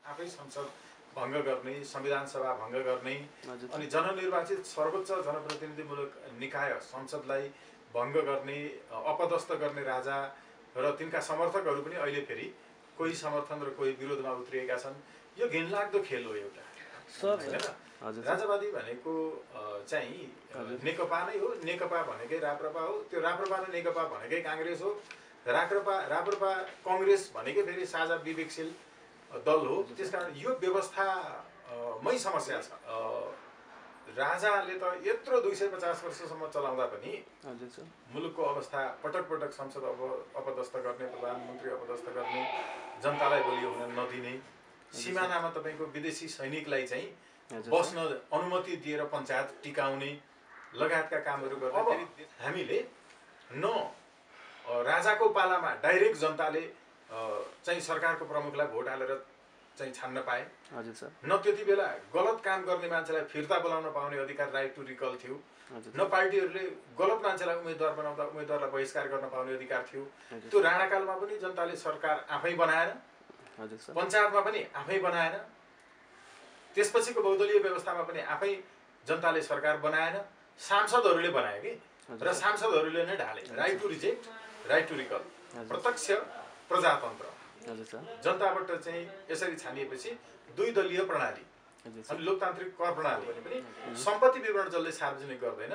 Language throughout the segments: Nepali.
आफै संसद भङ्ग गर्ने, संविधान सभा भङ्ग गर्ने अनि जननिर्वाचित सर्वोच्च जनप्रतिनिधिमूलक निकाय संसदलाई भङ्ग गर्ने, अपदस्थ गर्ने राजा र तिनका समर्थकहरू पनि अहिले फेरि कोही समर्थन र कोही विरोधमा उत्रिएका छन्। यो घिनलाग्दो खेल हो एउटा, हैन? राजावादी भनेको चाहिँ नेकपा नै हो, नेकपा भनेकै राप्रपा हो, त्यो राप्रपा र नेकपा भनेकै काङ्ग्रेस हो, राप्रपा काङ्ग्रेस भनेकै फेरि साझा विवेकशील दल हो। त्यसकारण यो व्यवस्थामै समस्या छ। राजाले त यत्रो 250 वर्षसम्म चलाउँदा पनि मुलुकको अवस्था पटक पटक संसद अपदस्थ गर्ने, प्रधानमन्त्री अपदस्थ गर्ने, जनतालाई बलियो हुन नदिने, सिमानामा तपाईँको विदेशी सैनिकलाई चाहिँ बस्न अनुमति दिएर पञ्चायत टिकाउने लगायतका कामहरू गर्दाखेरि हामीले न राजाको पालामा डाइरेक्ट जनताले चाहिँ सरकारको प्रमुखलाई भोट हालेर चाहिँ छान्न पाए, न त्यति बेला गलत काम गर्ने मान्छेलाई फिर्ता बोलाउन पाउने अधिकार, राइट टु रिकल थियो, न पार्टीहरूले गलत मान्छेलाई उम्मेदवार बनाउँदा उम्मेदवारलाई बहिष्कार गर्न पाउने अधिकार थियो। त्यो राणाकालमा पनि जनताले सरकार आफै बनाएन, पञ्चायतमा पनि आफै बनाएन, त्यसपछिको बहुदलीय व्यवस्थामा पनि आफै जनताले सरकार बनाएन, सांसदहरूले बनाए कि, र सांसदहरूले नै ढाले। Right to reject, right to recall, प्रत्यक्ष प्रजातन्त्र जनताबाट चाहिँ यसरी छानिएपछि दुई दलीय प्रणाली अनि लोकतान्त्रिक कर प्रणाली भने पनि सम्पत्ति विवरण जसले सार्वजनिक गर्दैन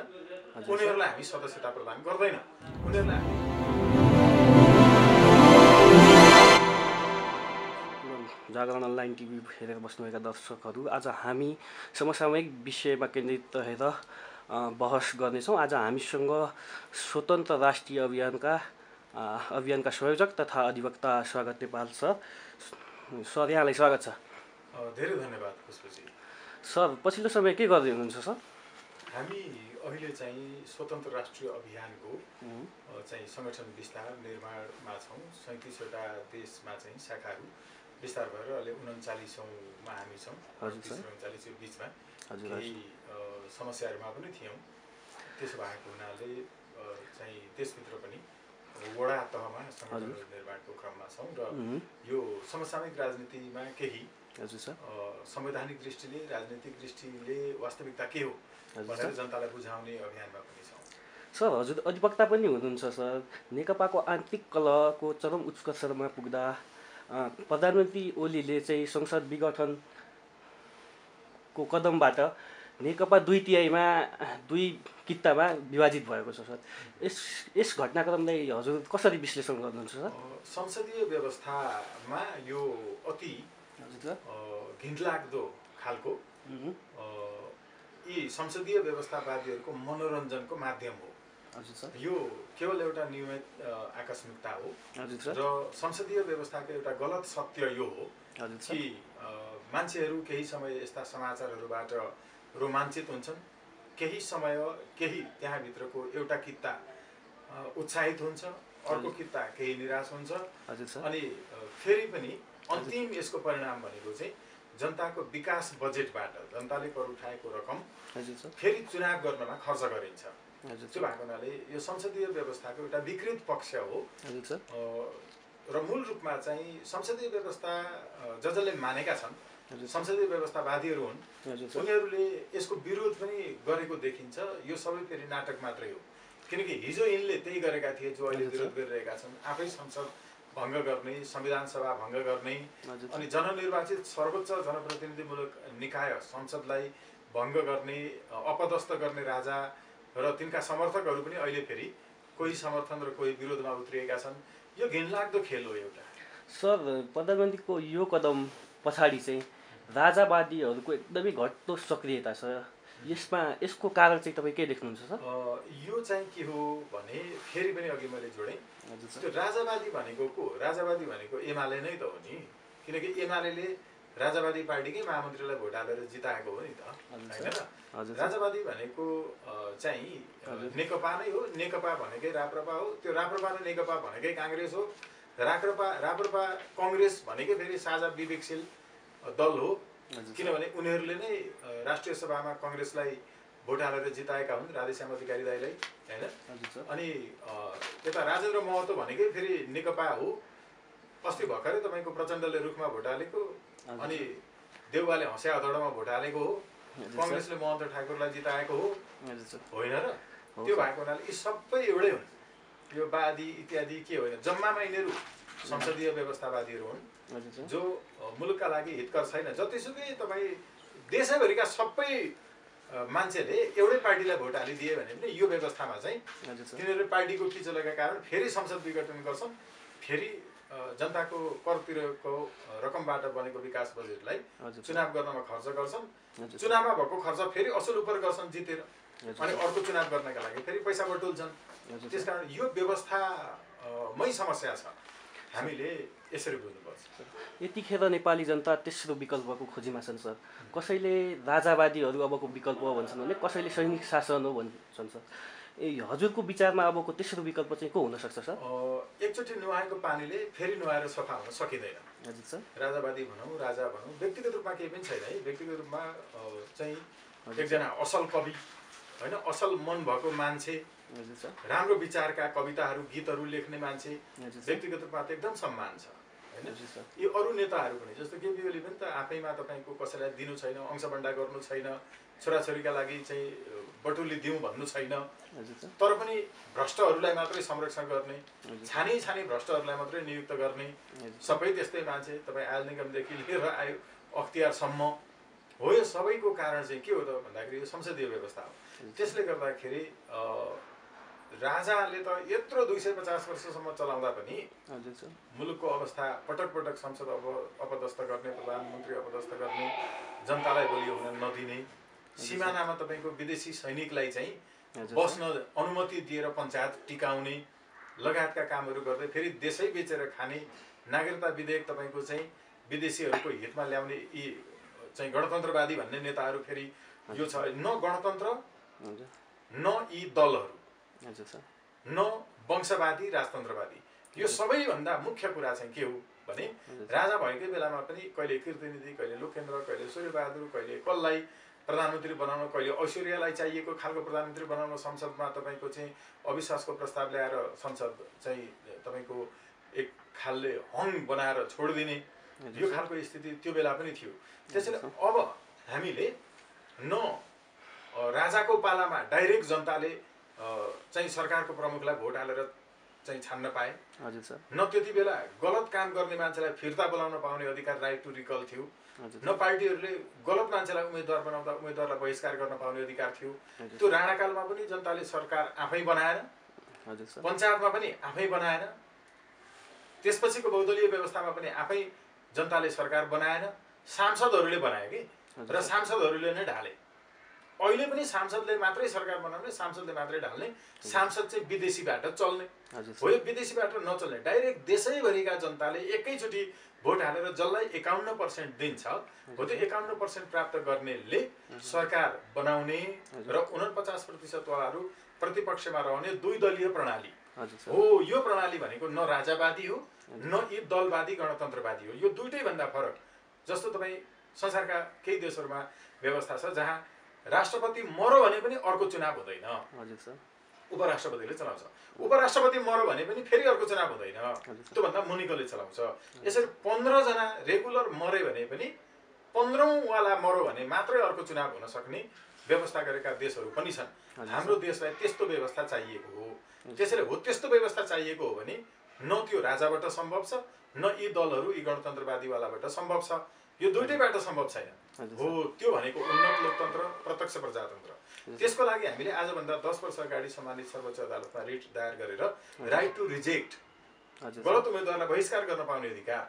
उनीहरूलाई हामी सदस्यता प्रदान गर्दैन। उनीहरूलाई जागरण अनलाइन टिभी हेरेर बस्नुभएका दर्शकहरू, आज हामी समसामयिक विषयमा केन्द्रित रहेर बहस गर्नेछौँ। आज हामीसँग स्वतन्त्र राष्ट्रिय अभियानका संयोजक तथा अधिवक्ता स्वागत नेपाल सर। सर, यहाँलाई स्वागत छ। धेरै धन्यवाद पुष्पजी। सर, पछिल्लो समय के गर्दै हुनुहुन्छ सर? हामी अहिले चाहिँ स्वतन्त्र राष्ट्रिय अभियानको चाहिँ सङ्गठन विस्तार निर्माणमा छौँ। 37वटा देशमा चाहिँ शाखाहरू विस्तार भएर अहिले 39औँमा हामी छौँ। 39 यो बिचमा केही समस्याहरूमा पनि थियौँ। त्यसो भएको हुनाले चाहिँ त्यसभित्र पनि वडा तहमा सङ्गठन निर्माणको क्रममा छौँ र यो समसामयिक राजनीतिमा केही संवैधानिक दृष्टिले, राजनीतिक दृष्टिले वास्तविकता के हो भनेर जनतालाई बुझाउने अभियानमा पनि छौँ। सर, हजुर अधिवक्ता पनि हुनुहुन्छ सर। नेकपाको आन्तरिक कलहको चरम उत्कर्षमा पुग्दा प्रधानमन्त्री ओलीले चाहिँ संसद विघटनको कदमबाट नेकपा 2/3मा 2 कित्तामा विभाजित भएको छ सर। यस घटनाक्रमलाई हजुर कसरी विश्लेषण गर्नुहुन्छ सर? संसदीय व्यवस्थामा यो अति घिनलाग्दो खालको यी संसदीय व्यवस्थावादीहरूको मनोरञ्जनको माध्यम हो। यो केवल एउटा नियमित आकस्मिकता हो र संसदीय व्यवस्थाको एउटा गलत सत्य यो हो कि मान्छेहरू केही समय यस्ता समाचारहरूबाट रोमाञ्चित हुन्छन्, केही समय केही त्यहाँभित्रको एउटा कित्ता उत्साहित हुन्छ, अर्को कित्ता केही निराश हुन्छ अनि फेरि पनि अन्तिम यसको परिणाम भनेको चाहिँ जनताको विकास बजेटबाट जनताले कर उठाएको रकम फेरि चुनाव गर्नमा खर्च गरिन्छ। त्यो भएको हुनाले यो संसदीय व्यवस्थाको एउटा विकृत पक्ष हो र मूल रूपमा चाहिँ संसदीय व्यवस्था जसले मानेका छन्, संसदीय व्यवस्थावादीहरू हुन्, उनीहरूले यसको विरोध पनि गरेको देखिन्छ। यो सबै फेरि नाटक मात्रै हो, किनकि हिजो यिनले त्यही गरेका थिए जो अहिले विरोध गरिरहेका छन्। आफै संसद भङ्ग गर्ने, संविधान सभा भङ्ग गर्ने अनि जननिर्वाचित सर्वोच्च जनप्रतिनिधिमूलक निकाय संसदलाई भङ्ग गर्ने, अपदस्थ गर्ने राजा र तिनका समर्थकहरू पनि अहिले फेरि कोही समर्थन र कोही विरोधमा उत्रिएका छन्। यो घिनलाग्दो खेल हो एउटा। सर, प्रधानमन्त्रीको यो कदम पछाडि चाहिँ राजावादीहरूको एकदमै घट्दो सक्रियता छ। यसको कारण चाहिँ तपाईँ के देख्नुहुन्छ सर? यो चाहिँ के हो भने फेरि पनि अघि मैले जोडेँ, त्यो राजावादी भनेको को? राजावादी भनेको एमाले नै त हो नि, किनकि एमाले राजावादी पार्टीकै महामन्त्रीलाई भोट हालेर जिताएको हो नि त, हैन र? राजावादी भनेको चाहिँ नेकपा नै हो, नेकपा भनेकै राप्रपा हो, त्यो राप्रपा र नेकपा भनेकै काङ्ग्रेस हो, राप्रपा काङ्ग्रेस भनेकै फेरि साझा विवेकशील दल हो, किनभने उनीहरूले नै राष्ट्रिय सभामा काङ्ग्रेसलाई भोट हालेर जिताएका हुन्, राधेश्याम अधिकारी दाइलाई, हैन? अनि यता राजेन्द्र महतो भनेकै फेरि नेकपा हो। अस्ति भर्खरै तपाईँको प्रचण्डले रुखमा भोट हालेको अनि देउवाले हँस्या हदौडामा भोट हालेको हो, कङ्ग्रेसले महन्त ठाकुरलाई जिताएको हो, होइन र? त्यो भएको हुनाले यी सबै एउटै हुन्। यो वादी इत्यादि के होइन, जम्मामा यिनीहरू संसदीय व्यवस्थावादीहरू हुन् जो मुलुकका लागि हितकर छैन। जतिसुकै तपाईँ देशैभरिका सबै मान्छेले एउटै पार्टीलाई भोट हालिदिए भने पनि यो व्यवस्थामा चाहिँ तिनीहरू पार्टीको किचोलका कारण फेरि संसद विघटन गर्छन्, फेरि जनताको करतिरको रकमबाट बनेको विकास बजेटलाई चुनाव गर्नमा खर्च गर्छन्, चुनावमा भएको खर्च फेरि असुल उपर गर्छन् जितेर, अनि अर्को चुनाव गर्नका लागि फेरि पैसा बटुल्छन्। त्यसकारण यो व्यवस्थामै समस्या छ, हामीले यसरी बुझ्नुपर्छ। यतिखेर नेपाली जनता तेस्रो विकल्पको खोजीमा छन् सर। कसैले राजावादीहरू अबको विकल्प हो भन्छन् भने कसैले सैनिक शासन हो भन्छन् सर। हजुरको विचारमा अबको तेस्रो विकल्प चाहिँ को हुनसक्छ सर? एकचोटि नुहाएको पानीले फेरि नुहाएर सफा हुन सकिँदैन। हजुर सर। राजावादी भनौँ, राजा भनौँ, व्यक्तिगत रूपमा केही पनि छैन है। व्यक्तिगत रूपमा चाहिँ एकजना असल कवि होइन, असल मन भएको मान्छे, राम्रो विचारका कविताहरू गीतहरू लेख्ने मान्छे, व्यक्तिगत रूपमा त एकदम सम्मान छ होइन। यी अरू नेताहरू पनि जस्तो केपी ओली पनि त आफैमा तपाईँको कसैलाई दिनु छैन, अंशबन्डा गर्नु छैन, छोराछोरीका लागि चाहिँ बटुली दिउँ भन्नु छैन, तर पनि भ्रष्टहरूलाई मात्रै संरक्षण गर्ने, छानी छानी भ्रष्टहरूलाई मात्रै नियुक्त गर्ने सबै त्यस्तै मान्छे। तपाईँ आयल निगमदेखि लिएर आयो अख्तियारसम्म हो। यो सबैको कारण चाहिँ के हो त भन्दाखेरि यो संसदीय व्यवस्था हो। त्यसले गर्दाखेरि राजाले त यत्रो 250 वर्षसम्म चलाउँदा पनि मुलुकको अवस्था पटक पटक संसद अपदस्थ गर्ने, प्रधानमन्त्री अपदस्थ गर्ने, जनतालाई बलियो हुन नदिने, सिमानामा तपाईँको विदेशी सैनिकलाई चाहिँ बस्न अनुमति दिएर पञ्चायत टिकाउने लगायतका कामहरू गर्दै फेरि देशै बेचेर खाने, नागरिकता विधेयक तपाईँको चाहिँ विदेशीहरूको हितमा ल्याउने यी चाहिँ गणतन्त्रवादी भन्ने नेताहरू फेरि यो छ। न गणतन्त्र, न यी दलहरू, न वंशवादी राजतन्त्रवादी। यो सबैभन्दा मुख्य कुरा चाहिँ के हो भने राजा भएकै बेलामा पनि कहिले कीर्तिनिधि, कहिले लोकेन्द्र, कहिले सूर्यबहादुर, कहिले कसलाई प्रधानमन्त्री बनाउन, कहिले ऐश्वर्यालाई चाहिएको खालको प्रधानमन्त्री बनाउन संसदमा तपाईँको चाहिँ अविश्वासको प्रस्ताव ल्याएर संसद चाहिँ तपाईँको एक खालले हङ बनाएर छोडिदिने यो खालको स्थिति त्यो बेला पनि थियो। त्यसैले अब हामीले न राजाको पालामा डाइरेक्ट जनताले चाहिँ सरकारको प्रमुखलाई भोट हालेर चाहिँ छान्न पाए, न त्यति बेला गलत काम गर्ने मान्छेलाई फिर्ता बोलाउन पाउने अधिकार, राइट टु रिकल थियो, न पार्टीहरूले गलत मान्छेलाई उम्मेदवार बनाउँदा उम्मेदवारलाई बहिष्कार गर्न पाउने अधिकार थियो। त्यो राणाकालमा पनि जनताले सरकार आफै बनाएन, पञ्चायतमा पनि आफै बनाएन, त्यसपछिको बहुदलीय व्यवस्थामा पनि आफै जनताले सरकार बनाएन, सांसदहरूले बनाए कि, र सांसदहरूले नै ढाले। अहिले पनि सांसदले मात्रै सरकार बनाउने, सांसदले मात्रै ढाल्ने, सांसद चाहिँ विदेशीबाट चल्ने हो। यो विदेशीबाट नचल्ने, डाइरेक्ट देशैभरिका जनताले एकैचोटि भोट हालेर जसलाई 51% दिन्छ हो, त्यो 51% प्राप्त गर्नेले सरकार बनाउने र 49% वालाहरू प्रतिपक्षमा रहने दुई दलीय प्रणाली हो। यो प्रणाली भनेको न राजावादी हो, न यी दलवादी गणतन्त्रवादी हो। यो दुइटै भन्दा फरक। जस्तो तपाईँ संसारका केही देशहरूमा व्यवस्था छ जहाँ राष्ट्रपति मर्यो भने पनि अर्को चुनाव हुँदैन, उपराष्ट्रपतिले चलाउँछ। उपराष्ट्रपति मर्यो भने पनि फेरि अर्को चुनाव हुँदैन, त्योभन्दा मुनिकोले चलाउँछ। यसरी 15 जना रेगुलर मरे भने पनि 15औं वाला मर्यो भने मात्रै अर्को चुनाव हुन सक्ने व्यवस्था गरेका देशहरू पनि छन्। हाम्रो देशलाई त्यस्तो व्यवस्था चाहिएको हो। त्यसैले हो त्यस्तो व्यवस्था चाहिएको हो भने न त्यो राजाबाट सम्भव छ, न यी दलहरू यी गणतन्त्रवादीवालाबाट सम्भव छ। यो दुइटैबाट सम्भव छैन हो। त्यो भनेको उन्नत लोकतन्त्र, प्रत्यक्ष प्रजातन्त्र। त्यसको लागि हामीले आजभन्दा 10 वर्ष अगाडि सम्मानित सर्वोच्च अदालतमा रिट दायर गरेर राइट टु रिजेक्ट, गलत उम्मेदवारलाई बहिष्कार गर्न पाउने अधिकार,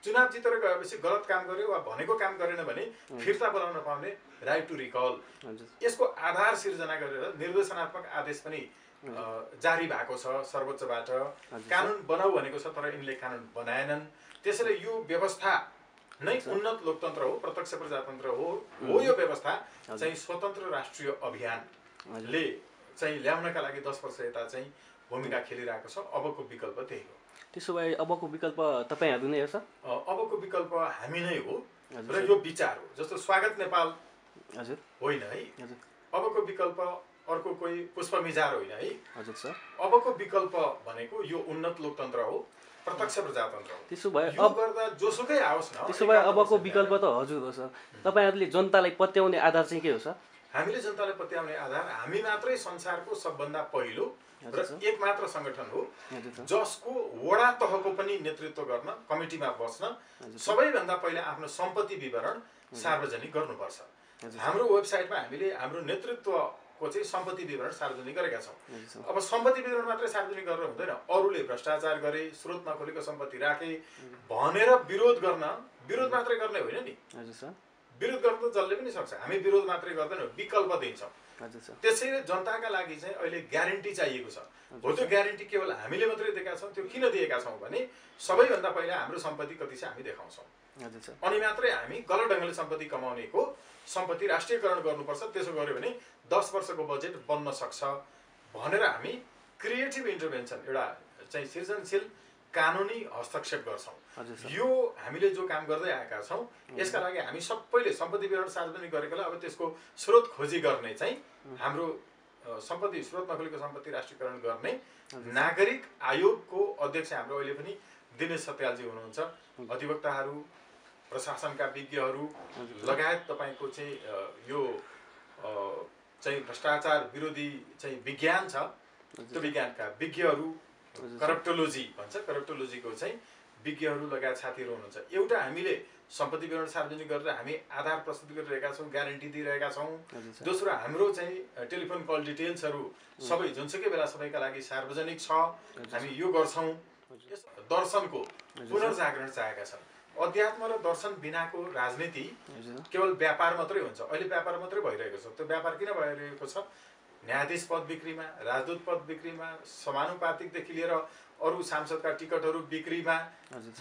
चुनाव जितेर गएपछि गलत काम गर्यो वा भनेको काम गरेन भने फिर्ता बोलाउन पाउने राइट टु रिकल, यसको आधार सिर्जना गरेर निर्देशनात्मक आदेश पनि जारी भएको छ सर्वोच्चबाट। कानुन बनाऊ भनेको छ, तर यिनले कानुन बनाएनन्। त्यसैले यो व्यवस्था नै उन्नत लोकतन्त्र हो, प्रत्यक्ष प्रजातन्त्र हो। यो व्यवस्था चाहिँ स्वतन्त्र राष्ट्रिय अभियानले चाहिँ ल्याउनका लागि 10 वर्ष यता चाहिँ भूमिका खेलिरहेको छ। अबको विकल्प त्यही हो। त्यसो भए अबको विकल्प तपाईँहरू नै हो सर? अबको विकल्प हामी नै हो र यो विचार हो। जस्तो स्वागत नेपाल होइन है, अबको विकल्प अर्को कोही पुष्प मिजार होइन है। अबको विकल्प भनेको यो उन्नत लोकतन्त्र हो। प्रत्यक्ष प्रजातन्त्र हो। त्यसो भए यो गर्दा जोसुकै आओस् न। त्यसो भए अबको विकल्प त हजुर हो सर। तपाईँहरूले जनतालाई पत्याउने आधार चाहिँ के हो सर? हामीले जनतालाई पत्याउने आधार हामी मात्रै संसारको सबभन्दा पहिलो र एक मात्र सङ्गठन हो जसको वडा तहको पनि नेतृत्व गर्न, कमिटीमा बस्न सबैभन्दा पहिला आफ्नो सम्पत्ति विवरण सार्वजनिक गर्नुपर्छ। हाम्रो वेबसाइटमा हामीले हाम्रो नेतृत्वको चाहिँ सम्पत्ति विवरण सार्वजनिक गरेका छौँ। अब सम्पत्ति विवरण मात्रै सार्वजनिक गरेर हुँदैन, अरूले भ्रष्टाचार गरे, स्रोत नखोलेको सम्पत्ति राखे भनेर विरोध मात्रै गर्ने होइन नि। विरोध गर्न त जसले पनि सक्छ, हामी विरोध मात्रै गर्दैनौँ, विकल्प दिन्छौँ। त्यसैले जनताका लागि चाहिँ अहिले ग्यारेन्टी चाहिएको छ। हो त्यो ग्यारेन्टी केवल हामीले मात्रै दिएका छौँ। त्यो किन दिएका छौँ भने सबैभन्दा पहिला हाम्रो सम्पत्ति कति छ हामी देखाउँछौँ, अनि मात्रै हामी गलत ढङ्गले सम्पत्ति कमाउनेको सम्पत्ति राष्ट्रियकरण गर्नुपर्छ। त्यसो गऱ्यो भने 10 वर्षको बजेट बन्न सक्छ भनेर हामी क्रिएटिभ इन्टरभेन्सन, एउटा चाहिँ सृजनशील कानुनी हस्तक्षेप गर्छौँ। यो हामीले जो काम गर्दै आएका छौँ यसका लागि हामी सबैले सम्पत्ति विवरण सार्वजनिक गरेकोले अब त्यसको स्रोत खोजी गर्ने चाहिँ हाम्रो सम्पत्ति स्रोत नखोलेको सम्पत्ति राष्ट्रियकरण गर्ने नागरिक आयोगको अध्यक्ष हाम्रो अहिले पनि दिनेश सत्यालजी हुनुहुन्छ। अधिवक्ताहरू, प्रशासनका विज्ञहरू लगायत तपाईँको चाहिँ यो चाहिँ भ्रष्टाचार विरोधी चाहिँ विज्ञान छ, त्यो विज्ञानका विज्ञहरू, करप्टोलोजी भन्छ, करप्टोलोजीको चाहिँ विज्ञहरू लगायत साथीहरू हुनुहुन्छ। एउटा हामीले सम्पत्ति विवरण सार्वजनिक गरेर हामी आधार प्रस्तुत गरिरहेका छौँ, ग्यारेन्टी दिइरहेका छौँ। दोस्रो हाम्रो चाहिँ टेलिफोन कल डिटेल्सहरू सबै जुनसुकै बेला सबैका लागि सार्वजनिक छ, हामी यो गर्छौँ। दर्शनको पुनर्जागरण चाहेका छन्। अध्यात्म र दर्शन बिनाको राजनीति केवल व्यापार मात्रै हुन्छ। अहिले व्यापार मात्रै भइरहेको छ। त्यो व्यापार किन भइरहेको छ? न्यायाधीश पद बिक्रीमा, राजदूत पद बिक्रीमा, समानुपातिकदेखि लिएर अरू सांसदका टिकटहरू बिक्रीमा,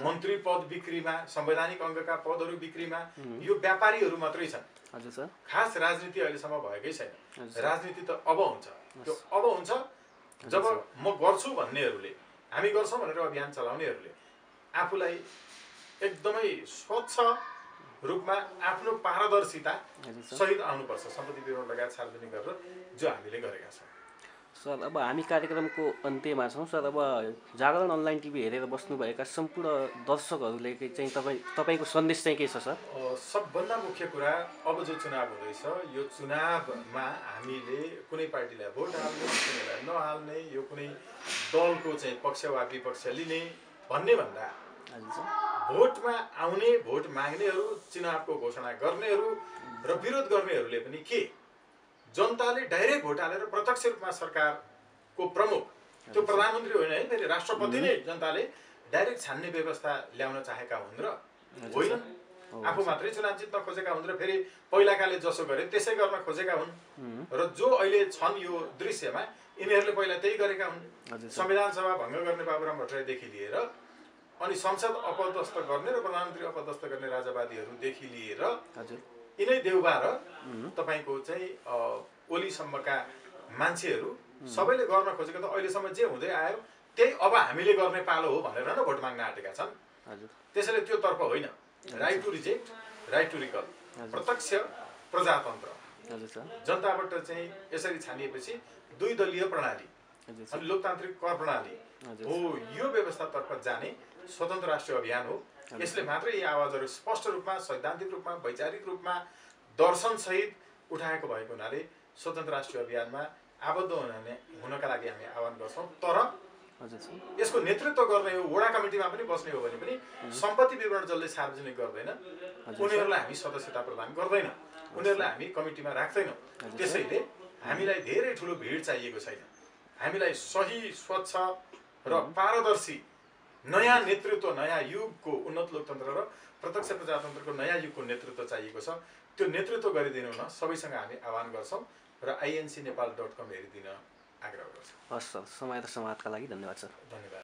मन्त्री पद बिक्रीमा, संवैधानिक अङ्गका पदहरू बिक्रीमा, यो व्यापारीहरू मात्रै छन्। खास राजनीति अहिलेसम्म भएकै छैन। राजनीति त अब हुन्छ। त्यो अब हुन्छ जब म गर्छु भन्नेहरूले, हामी गर्छौँ भनेर अभियान चलाउनेहरूले आफूलाई एकदमै स्वच्छ रूपमा आफ्नो पारदर्शिता सहित आउनुपर्छ सम्पत्ति विवरण लगायत सार्वजनिक गरेर, जो हामीले गरेका छौँ। सर, अब हामी कार्यक्रमको अन्त्यमा छौँ। सर, अब जागरण अनलाइन टिभी हेरेर बस्नुभएका सम्पूर्ण दर्शकहरूले चाहिँ तपाईँको सन्देश चाहिँ के छ सर? सबभन्दा मुख्य कुरा, अब जो चुनाव हुँदैछ यो चुनावमा हामीले कुनै पार्टीलाई भोट हाल्ने, कुनैलाई नहाल्ने, यो कुनै दलको चाहिँ पक्ष वा विपक्ष लिने भन्ने भन्दा भोटमा आउने, भोट माग्नेहरू, चुनावको घोषणा गर्नेहरू र विरोध गर्नेहरूले पनि के जनताले डाइरेक्ट भोट हालेर प्रत्यक्ष रूपमा सरकारको प्रमुख, त्यो प्रधानमन्त्री होइन है, फेरि राष्ट्रपति नै जनताले डाइरेक्ट छान्ने व्यवस्था ल्याउन चाहेका हुन् र होइन आफू मात्रै चुनाव जित्न खोजेका हुन् र फेरि पहिलाकाले जसो गरे त्यसै गर्न खोजेका हुन्। र जो अहिले छन् यो दृश्यमा यिनीहरूले पहिला त्यही गरेका हुन्। संविधान सभा भङ्ग गर्ने बाबुराम भट्टराईदेखि लिएर अनि संसद अपदस्थ गर्ने र प्रधानमन्त्री अपदस्थ गर्ने राजावादीहरूदेखि लिएर यिनै देउबा र तपाईँको चाहिँ ओलीसम्मका मान्छेहरू सबैले गर्न खोजेको त अहिलेसम्म जे हुँदै आयो त्यही अब हामीले गर्ने पालो हो भनेर न भोट माग्न आँटेका छन्। त्यसैले त्यो तर्फ होइन। Right to reject, right to recall, प्रत्यक्ष प्रजातन्त्र जनताबाट चाहिँ यसरी छानिएपछि दुई दलीय प्रणाली अनि लोकतान्त्रिक कर प्रणाली हो, यो व्यवस्थातर्फ जाने स्वतन्त्र राष्ट्रिय अभियान हो। यसले मात्रै यी आवाजहरू स्पष्ट रूपमा, सैद्धान्तिक रूपमा, वैचारिक रूपमा, दर्शनसहित उठाएको भएको हुनाले स्वतन्त्र राष्ट्रिय अभियानमा आबद्ध हुनका लागि हामी आह्वान गर्छौँ। तर यसको नेतृत्व गर्ने हो, वडा कमिटीमा पनि बस्ने हो भने पनि सम्पत्ति विवरण जसले सार्वजनिक गर्दैन उनीहरूलाई हामी सदस्यता प्रदान गर्दैन, उनीहरूलाई हामी कमिटीमा राख्दैनौँ। त्यसैले हामीलाई धेरै ठुलो भिड चाहिएको छैन। हामीलाई सही, स्वच्छ र पारदर्शी नयाँ नेतृत्व, नयाँ युगको उन्नत लोकतन्त्र र प्रत्यक्ष प्रजातन्त्रको नयाँ युगको नेतृत्व चाहिएको छ। त्यो नेतृत्व गरिदिनु न सबैसँग हामी आह्वान गर्छौँ र incnepal.com हेरिदिन आग्रह गर्छौँ। हस् सर, समय र समाजका लागि धन्यवाद सर। धन्यवाद।